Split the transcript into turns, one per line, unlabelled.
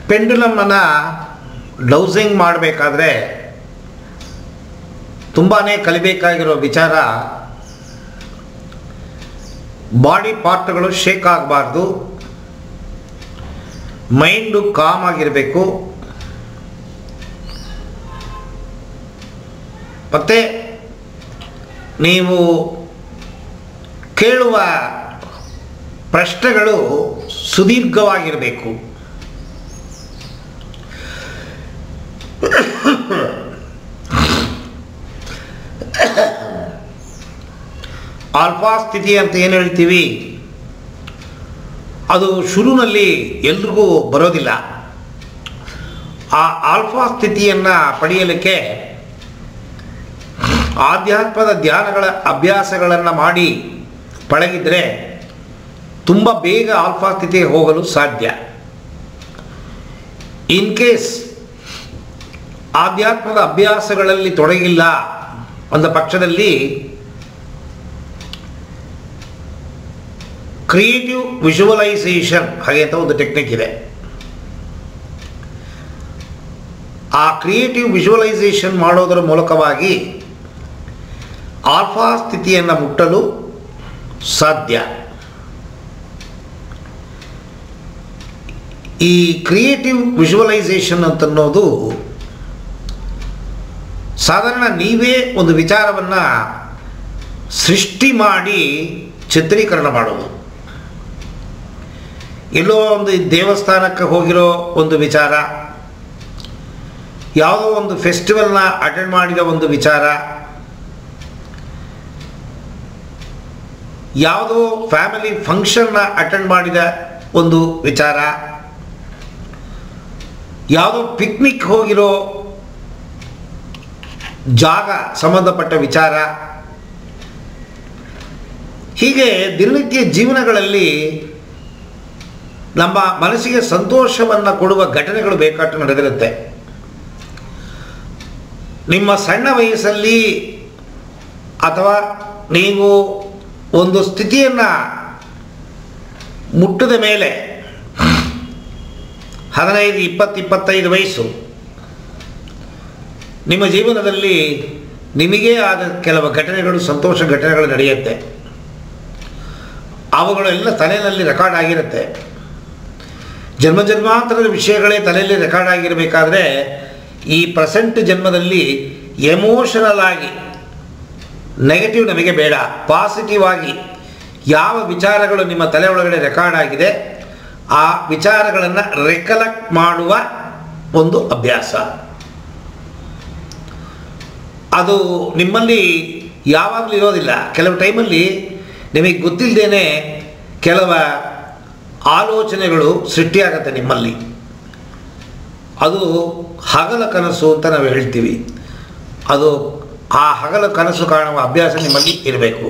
ಪೆಂಡುಲಮನ್ನು dowsing ಮಾಡಬೇಕಾದ್ರೆ ತುಂಬಾ ಕಲಿಬೇಕಾಗಿರೋ ವಿಚಾರ, ಬಾಡಿ ಪಾರ್ಟ್ಗಳು ಶೇಕ್ ಆಗಬಾರ್ದು, ಮೈಂಡು ಕಾಮ್ ಆಗಿರಬೇಕು, ಮತ್ತು ನೀವು ಕೇಳುವ ಪ್ರಶ್ನೆಗಳು ಸುದೀರ್ಘವಾಗಿರಬೇಕು. ಆಲ್ಫಾ ಸ್ಥಿತಿ ಅಂತ ಏನು ಹೇಳ್ತೀವಿ, ಅದು ಶುರುವಿನಲ್ಲಿ ಎಲ್ರಿಗೂ ಬರೋದಿಲ್ಲ. ಆ ಆಲ್ಫಾ ಸ್ಥಿತಿಯನ್ನು ಪಡೆಯಲಿಕ್ಕೆ ಆಧ್ಯಾತ್ಮದ ಧ್ಯಾನಗಳ ಅಭ್ಯಾಸಗಳನ್ನು ಮಾಡಿ ಪಳಗಿದರೆ ತುಂಬ ಬೇಗ ಆಲ್ಫಾ ಸ್ಥಿತಿಗೆ ಹೋಗಲು ಸಾಧ್ಯ. ಇನ್ ಕೇಸ್ ಆಧ್ಯಾತ್ಮದ ಅಭ್ಯಾಸಗಳಲ್ಲಿ ತೊಡಗಿಲ್ಲ ಅಂದ ಪಕ್ಷದಲ್ಲಿ ಕ್ರಿಯೇಟಿವ್ ವಿಜುವಲೈಸೇಷನ್ ಹಾಗೆ ಅಂತ ಒಂದು ಟೆಕ್ನಿಕ್ ಇದೆ. ಆ ಕ್ರಿಯೇಟಿವ್ ವಿಜುವಲೈಸೇಷನ್ ಮಾಡೋದರ ಮೂಲಕವಾಗಿ ಆಲ್ಫಾ ಸ್ಥಿತಿಯನ್ನು ಮುಟ್ಟಲು ಸಾಧ್ಯ. ಈ ಕ್ರಿಯೇಟಿವ್ ವಿಜುವಲೈಸೇಷನ್ ಅಂತನ್ನೋದು ಸಾಧಾರಣ ನೀವೇ ಒಂದು ವಿಚಾರವನ್ನು ಸೃಷ್ಟಿ ಮಾಡಿ ಚಿತ್ರೀಕರಣ ಮಾಡೋದು. ಎಲ್ಲೋ ಒಂದು ದೇವಸ್ಥಾನಕ್ಕೆ ಹೋಗಿರೋ ಒಂದು ವಿಚಾರ, ಯಾವುದೋ ಒಂದು ಫೆಸ್ಟಿವಲ್ನ ಅಟೆಂಡ್ ಮಾಡಿದ ಒಂದು ವಿಚಾರ, ಯಾವುದೋ ಫ್ಯಾಮಿಲಿ ಫಂಕ್ಷನ್ನ ಅಟೆಂಡ್ ಮಾಡಿದ ಒಂದು ವಿಚಾರ, ಯಾವುದೋ ಪಿಕ್ನಿಕ್ ಹೋಗಿರೋ ಜಾಗ ಸಂಬಂಧಪಟ್ಟ ವಿಚಾರ, ಹೀಗೆ ದಿನನಿತ್ಯ ಜೀವನಗಳಲ್ಲಿ ನಮ್ಮ ಮನಸ್ಸಿಗೆ ಸಂತೋಷವನ್ನು ಕೊಡುವ ಘಟನೆಗಳು ಬೇಕಾಟ್ಟು ನಡೆದಿರುತ್ತೆ. ನಿಮ್ಮ ಸಣ್ಣ ವಯಸ್ಸಲ್ಲಿ ಅಥವಾ ನೀವು ಒಂದು ಸ್ಥಿತಿಯನ್ನು ಮುಟ್ಟಿದ ಮೇಲೆ 15, 20, 25 ವಯಸ್ಸು ನಿಮ್ಮ ಜೀವನದಲ್ಲಿ ನಿಮಗೇ ಆದ ಕೆಲವು ಘಟನೆಗಳು, ಸಂತೋಷ ಘಟನೆಗಳು ನಡೆಯುತ್ತೆ. ಅವುಗಳೆಲ್ಲ ತಲೆಯಲ್ಲಿ ರೆಕಾರ್ಡ್ ಆಗಿರುತ್ತೆ. ಜನ್ಮ ಜನ್ಮಾಂತರದ ವಿಷಯಗಳೇ ತಲೆಯಲ್ಲಿ ರೆಕಾರ್ಡ್ ಆಗಿರಬೇಕಾದ್ರೆ ಈ ಪ್ರೆಸೆಂಟ್ ಜನ್ಮದಲ್ಲಿ ಎಮೋಷನಲ್ ಆಗಿ ನೆಗೆಟಿವ್ ನಮಗೆ ಬೇಡ, ಪಾಸಿಟಿವ್ ಆಗಿ ಯಾವ ವಿಚಾರಗಳು ನಿಮ್ಮ ತಲೆ ಒಳಗಡೆ ರೆಕಾರ್ಡ್ ಆಗಿದೆ ಆ ವಿಚಾರಗಳನ್ನು ರೆಕಲೆಕ್ಟ್ ಮಾಡುವ ಒಂದು ಅಭ್ಯಾಸ. ಅದು ನಿಮ್ಮಲ್ಲಿ ಯಾವಾಗಲೂ ಇರೋದಿಲ್ಲ. ಕೆಲವು ಟೈಮಲ್ಲಿ ನಿಮಗೆ ಗೊತ್ತಿಲ್ಲದೇನೆ ಕೆಲವು ಆಲೋಚನೆಗಳು ಸೃಷ್ಟಿಯಾಗತ್ತೆ ನಿಮ್ಮಲ್ಲಿ. ಅದು ಹಗಲ ಕನಸು ಅಂತ ನಾವು ಹೇಳ್ತೀವಿ. ಅದು ಆ ಹಗಲ ಕನಸು ಕಾಣುವ ಅಭ್ಯಾಸ ನಿಮ್ಮಲ್ಲಿ ಇರಬೇಕು.